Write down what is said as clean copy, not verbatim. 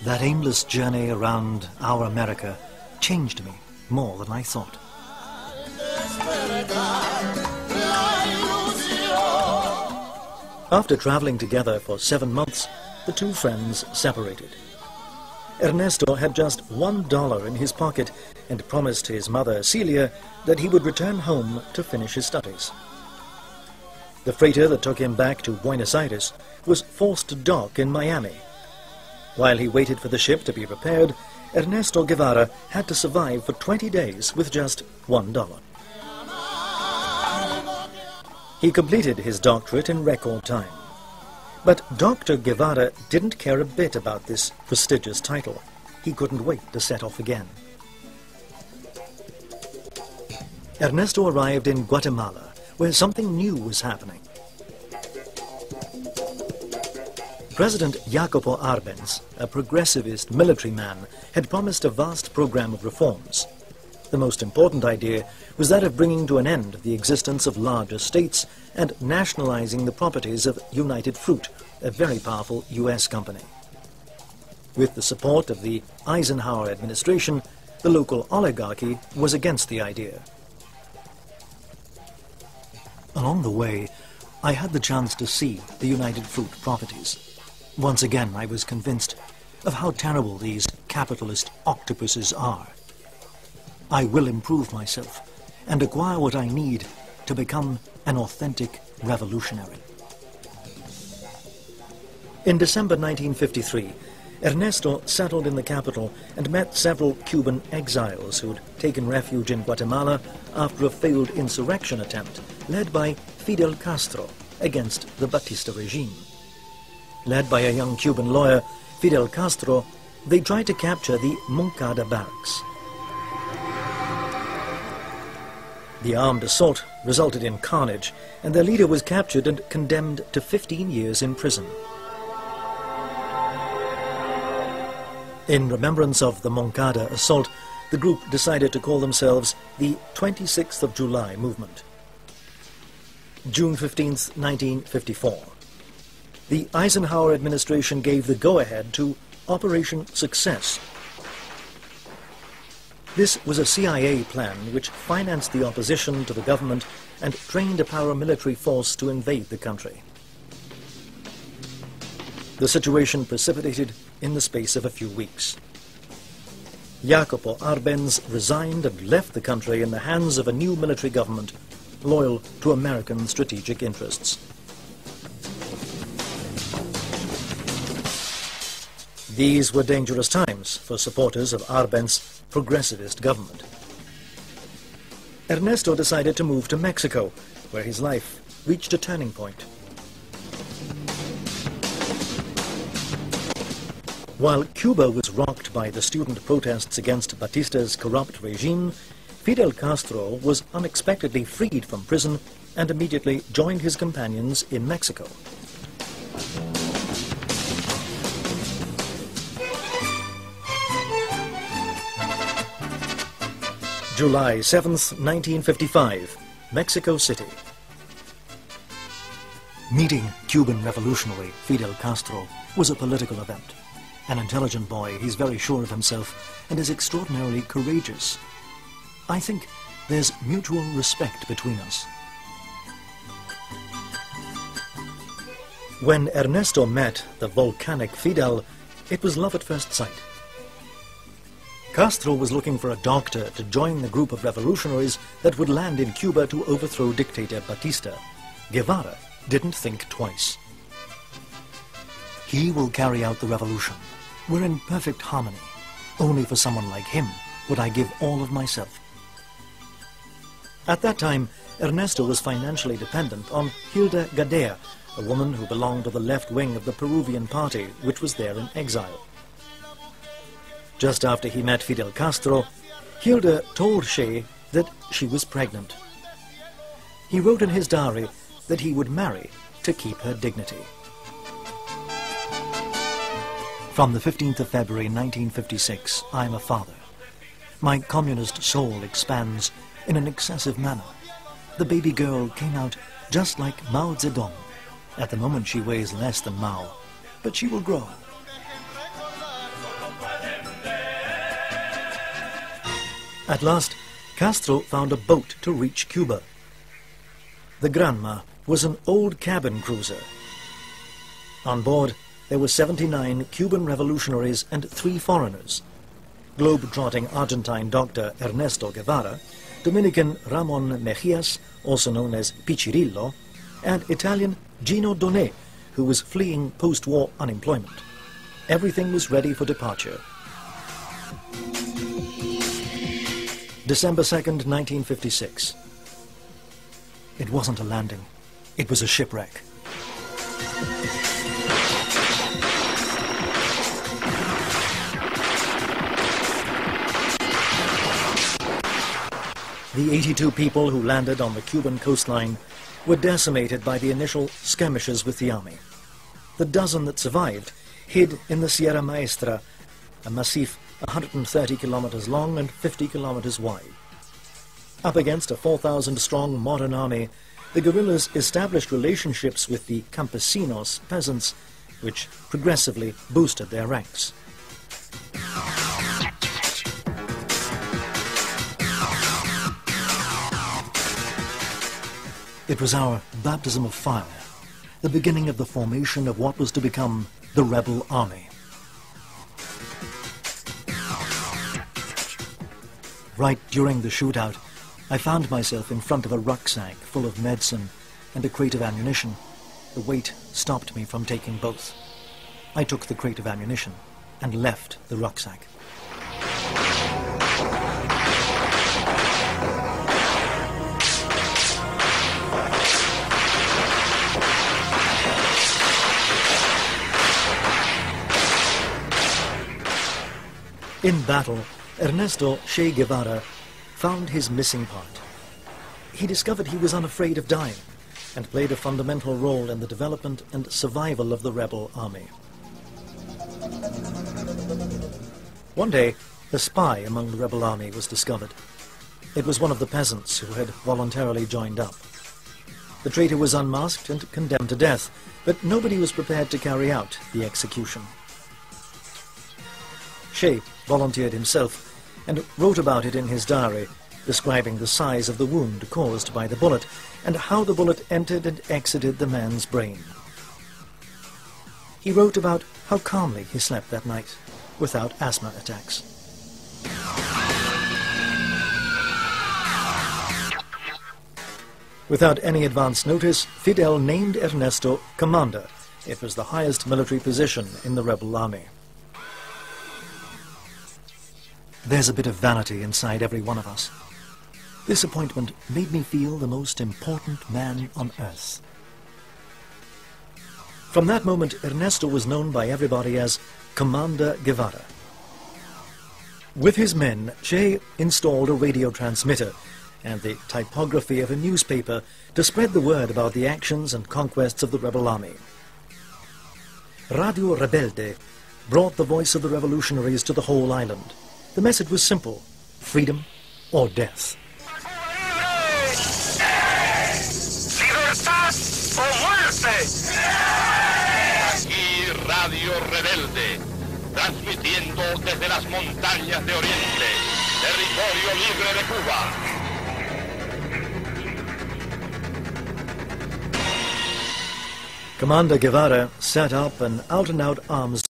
That aimless journey around our America changed me more than I thought. After traveling together for 7 months, the two friends separated. Ernesto had just $1 in his pocket and promised his mother, Celia, that he would return home to finish his studies. The freighter that took him back to Buenos Aires was forced to dock in Miami. While he waited for the ship to be repaired, Ernesto Guevara had to survive for 20 days with just $1. He completed his doctorate in record time. But Dr. Guevara didn't care a bit about this prestigious title. He couldn't wait to set off again. Ernesto arrived in Guatemala, where something new was happening. President Jacobo Arbenz, a progressivist military man, had promised a vast program of reforms. The most important idea was that of bringing to an end the existence of larger states and nationalizing the properties of United Fruit, a very powerful US company. With the support of the Eisenhower administration, the local oligarchy was against the idea. Along the way, I had the chance to see the United Fruit properties. Once again, I was convinced of how terrible these capitalist octopuses are. I will improve myself and acquire what I need to become an authentic revolutionary. In December 1953, Ernesto settled in the capital and met several Cuban exiles who'd taken refuge in Guatemala after a failed insurrection attempt led by Fidel Castro against the Batista regime. Led by a young Cuban lawyer, Fidel Castro, they tried to capture the Moncada barracks. The armed assault resulted in carnage, and their leader was captured and condemned to 15 years in prison. In remembrance of the Moncada assault, the group decided to call themselves the 26th of July movement. June 15, 1954. The Eisenhower administration gave the go-ahead to Operation Success. This was a CIA plan which financed the opposition to the government and trained a paramilitary force to invade the country. The situation precipitated in the space of a few weeks. Jacobo Arbenz resigned and left the country in the hands of a new military government loyal to American strategic interests. These were dangerous times for supporters of Arbenz's progressivist government. Ernesto decided to move to Mexico, where his life reached a turning point. While Cuba was rocked by the student protests against Batista's corrupt regime, Fidel Castro was unexpectedly freed from prison and immediately joined his companions in Mexico. July 7th, 1955, Mexico City. Meeting Cuban revolutionary Fidel Castro was a political event. An intelligent boy, he's very sure of himself and is extraordinarily courageous. I think there's mutual respect between us. When Ernesto met the volcanic Fidel, it was love at first sight. Castro was looking for a doctor to join the group of revolutionaries that would land in Cuba to overthrow dictator Batista. Guevara didn't think twice. He will carry out the revolution. We're in perfect harmony. Only for someone like him would I give all of myself. At that time, Ernesto was financially dependent on Hilda Gadea, a woman who belonged to the left wing of the Peruvian party, which was there in exile. Just after he met Fidel Castro, Hilda told Che that she was pregnant. He wrote in his diary that he would marry to keep her dignity. From the 15th of February 1956, I am a father. My communist soul expands in an excessive manner. The baby girl came out just like Mao Zedong. At the moment she weighs less than Mao. but she will grow. At last, Castro found a boat to reach Cuba. The Granma was an old cabin cruiser. On board, there were 79 Cuban revolutionaries and 3 foreigners: globe-trotting Argentine doctor Ernesto Guevara, Dominican Ramon Mejias, also known as Pichirillo, and Italian Gino Donné, who was fleeing post-war unemployment. Everything was ready for departure. December 2nd, 1956. It wasn't a landing. It was a shipwreck. The 82 people who landed on the Cuban coastline were decimated by the initial skirmishes with the army. The dozen that survived hid in the Sierra Maestra, a massif 130 kilometers long and 50 kilometers wide. Up against a 4,000-strong modern army, the guerrillas established relationships with the campesinos, peasants, which progressively boosted their ranks. It was our baptism of fire, the beginning of the formation of what was to become the rebel army. Right during the shootout, I found myself in front of a rucksack full of medicine and a crate of ammunition. The weight stopped me from taking both. I took the crate of ammunition and left the rucksack. In battle, Ernesto Che Guevara found his missing part. He discovered he was unafraid of dying and played a fundamental role in the development and survival of the rebel army. One day, a spy among the rebel army was discovered. It was one of the peasants who had voluntarily joined up. The traitor was unmasked and condemned to death, but nobody was prepared to carry out the execution. Che volunteered himself and wrote about it in his diary, describing the size of the wound caused by the bullet and how the bullet entered and exited the man's brain. He wrote about how calmly he slept that night, without asthma attacks. Without any advance notice, Fidel named Ernesto commander. It was the highest military position in the rebel army. There's a bit of vanity inside every one of us. This appointment made me feel the most important man on earth. From that moment, Ernesto was known by everybody as Commander Guevara. With his men, Che installed a radio transmitter and the typography of a newspaper to spread the word about the actions and conquests of the rebel army. Radio Rebelde brought the voice of the revolutionaries to the whole island. The message was simple: freedom or death. ¡Libertad o muerte! Aquí Radio Rebelde, transmitiendo desde las montañas de Oriente, territorio libre de Cuba. Commander Guevara set up an out-and-out arms